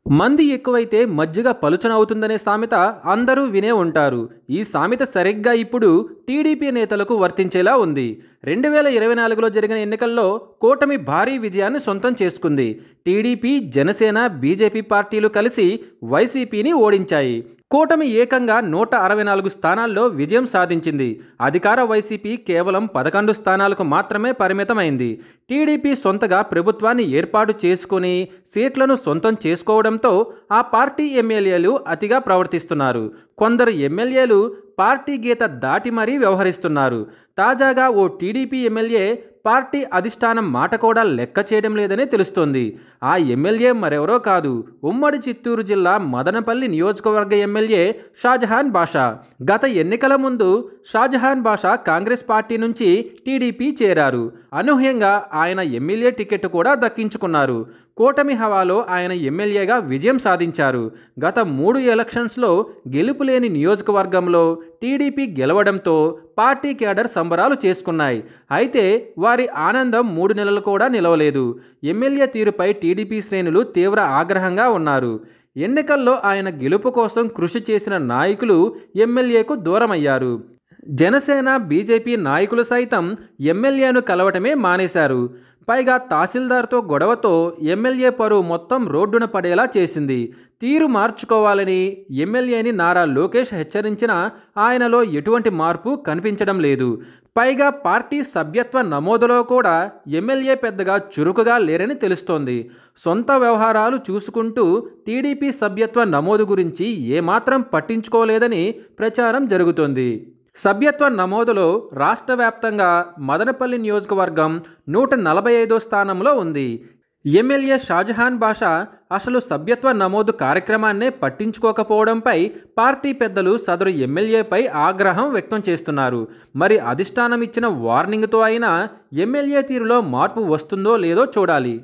మంది ఎక్కువైతే మజ్జిగ పలుచన అవుతుందనే సామెత అందరూ వినే ఉంటారు. ఈ సామెత సరిగ్గా ఇప్పుడు టీడీపీ నేతలకు వర్తించేలా ఉంది. 2024లో జరిగిన ఎన్నికల్లో కూటమి భారీ విజయాన్ని సొంతం చేసుకుంది. టీడీపీ, జనసేన, బీజేపీ పార్టీలు కలిసి వైసీపీని ఓడించాయి. కూటమి ఏకంగా 164 స్థానాల్లో విజయం సాధించింది. అధికార వైసీపీ కేవలం 11 స్థానాలకు మాత్రమే పరిమితమైంది. టీడీపీ సొంతగా ప్రభుత్వాన్ని ఏర్పాటు చేసుకుని సీట్లను సొంతం చేసుకోవడంతో ఆ పార్టీ ఎమ్మెల్యేలు అతిగా ప్రవర్తిస్తున్నారు. కొందరు ఎమ్మెల్యేలు పార్టీ గీత దాటి మరీ వ్యవహరిస్తున్నారు. తాజాగా ఓ టీడీపీ ఎమ్మెల్యే పార్టీ అధిష్టానం మాట కూడా లెక్క చేయడం లేదని తెలుస్తోంది. ఆ ఎమ్మెల్యే మరెవరో కాదు, ఉమ్మడి చిత్తూరు జిల్లా మదనపల్లి నియోజకవర్గ ఎమ్మెల్యే షాజహాన్ బాషా. గత ఎన్నికల ముందు షాజహాన్ బాషా కాంగ్రెస్ పార్టీ నుంచి టీడీపీ చేరారు. అనూహ్యంగా ఆయన ఎమ్మెల్యే టికెట్ కూడా దక్కించుకున్నారు. కూటమి హవాలో ఆయన ఎమ్మెల్యేగా విజయం సాధించారు. గత 3 ఎలక్షన్స్లో గెలుపులేని నియోజకవర్గంలో టీడీపీ గెలవడంతో పార్టీ కేడర్ సంబరాలు చేసుకున్నాయి. అయితే వారి ఆనందం 3 నెలలు కూడా నిలవలేదు. ఎమ్మెల్యే తీరుపై టీడీపీ శ్రేణులు తీవ్ర ఆగ్రహంగా ఉన్నారు. ఎన్నికల్లో ఆయన గెలుపు కోసం కృషి చేసిన నాయకులు ఎమ్మెల్యేకు దూరమయ్యారు. జనసేన, బీజేపీ నాయకులు సైతం ఎమ్మెల్యేను కలవటమే మానేశారు. పైగా తహసీల్దార్తో గొడవతో ఎమ్మెల్యే పరువు మొత్తం రోడ్డున పడేలా చేసింది. తీరు మార్చుకోవాలని ఎమ్మెల్యేని నారా లోకేష్ హెచ్చరించినా ఆయనలో ఎటువంటి మార్పు కనిపించడం లేదు. పైగా పార్టీ సభ్యత్వ నమోదులో కూడా ఎమ్మెల్యే పెద్దగా చురుకుగా లేరని తెలుస్తోంది. సొంత వ్యవహారాలు చూసుకుంటూ టీడీపీ సభ్యత్వ నమోదు గురించి ఏమాత్రం పట్టించుకోలేదని ప్రచారం జరుగుతోంది. సభ్యత్వ నమోదులో రాష్ట్ర వ్యాప్తంగా మదనపల్లి నియోజకవర్గం 145వ స్థానంలో ఉంది. ఎమ్మెల్యే షాజహాన్ బాషా అసలు సభ్యత్వ నమోదు కార్యక్రమాన్నే పట్టించుకోకపోవడంపై పార్టీ పెద్దలు సదరు ఎమ్మెల్యేపై ఆగ్రహం వ్యక్తం చేస్తున్నారు. మరి అధిష్టానం ఇచ్చిన వార్నింగ్తో అయినా ఎమ్మెల్యే తీరులో మార్పు వస్తుందో లేదో చూడాలి.